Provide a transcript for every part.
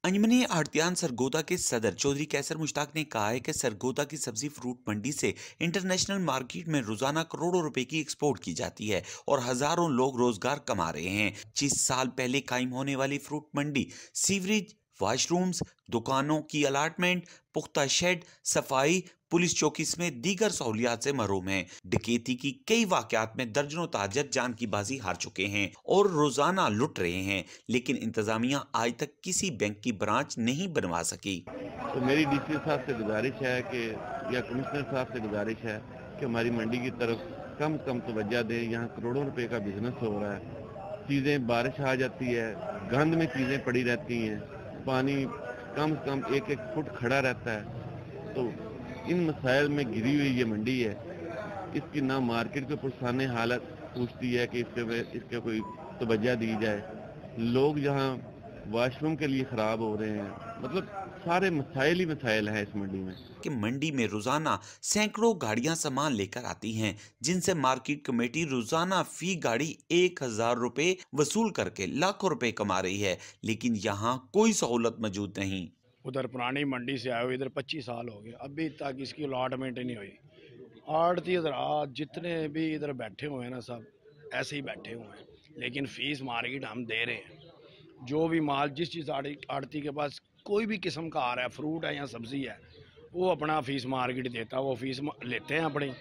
अंजमनी आड़तियान सरगोदा के सदर चौधरी कैसर मुश्ताक ने कहा है कि सरगोदा की सब्जी फ्रूट मंडी से इंटरनेशनल मार्केट में रोजाना करोड़ों रुपए की एक्सपोर्ट की जाती है और हजारों लोग रोजगार कमा रहे हैं। 25 साल पहले कायम होने वाली फ्रूट मंडी सीवरेज, वॉशरूम्स, दुकानों की अलाटमेंट, पुख्ता शेड, सफाई, पुलिस चौकी समेत दीगर सहूलियात से महरूम है। डकैती की कई वाकयात में दर्जनों ताजर जान की बाजी हार चुके हैं और रोजाना लुट रहे हैं, लेकिन इंतजामिया आज तक किसी बैंक की ब्रांच नहीं बनवा सकी। तो मेरी डीसी साहब से गुजारिश है कि या कमिश्नर साहब से गुजारिश है कि हमारी मंडी की तरफ कम से कम तवज्जो दें। यहाँ करोड़ों रुपए का बिजनेस हो रहा है। चीज़ें बारिश आ जाती है, गंद में चीज़ें पड़ी रहती हैं, पानी कम से कम 1-1 फुट खड़ा रहता है। तो इन मसाइल में घिरी हुई ये मंडी है। इसकी ना मार्केट के पुरसाने हालत पूछती है कि इसके कोई तवज्जो दी जाए। लोग यहाँ वॉशरूम के लिए ख़राब हो रहे हैं। मतलब सारे मसाइल ही मसाइल हैं इस मंडी में। कि मंडी में रोजाना सैकड़ों गाड़ियां सामान लेकर आती हैं, जिनसे मार्केट कमेटी रोजाना फी गाड़ी 1,000 रुपए वसूल करके लाखों रुपए कमा रही है, लेकिन यहाँ कोई सहूलत मौजूद नहीं। उधर पुरानी मंडी से आए हुए इधर 25 साल हो गए, अभी तक इसकी अलॉटमेंट नहीं हुई। आड़ती इधर आज जितने भी इधर बैठे हुए हैं ना, सब ऐसे ही बैठे हुए हैं, लेकिन फीस मार्केट हम दे रहे हैं। जो भी माल जिस चीज़ आड़ती के पास कोई भी किस्म का आ रहा है, फ्रूट है या सब्ज़ी है, वो अपना फीस मार्केट देता है, वो फीस लेते हैं अपनी,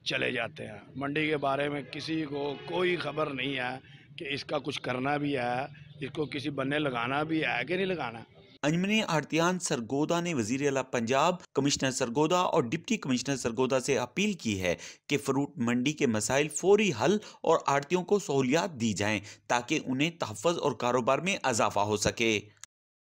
चले जाते हैं। मंडी के बारे में किसी को कोई खबर नहीं है कि इसका कुछ करना भी है, इसको किसी बन्ने लगाना भी है कि नहीं लगाना। अंजमनी आड़तियान सरगोदा ने वजीर आला पंजाब, कमिश्नर सरगोदा और डिप्टी कमिश्नर सरगोदा से अपील की है कि फ्रूट मंडी के मसाइल फौरी हल और आड़तियों को सहूलियात दी जाएं ताकि उन्हें तहफ़्फ़ुज़ और कारोबार में इजाफा हो सके।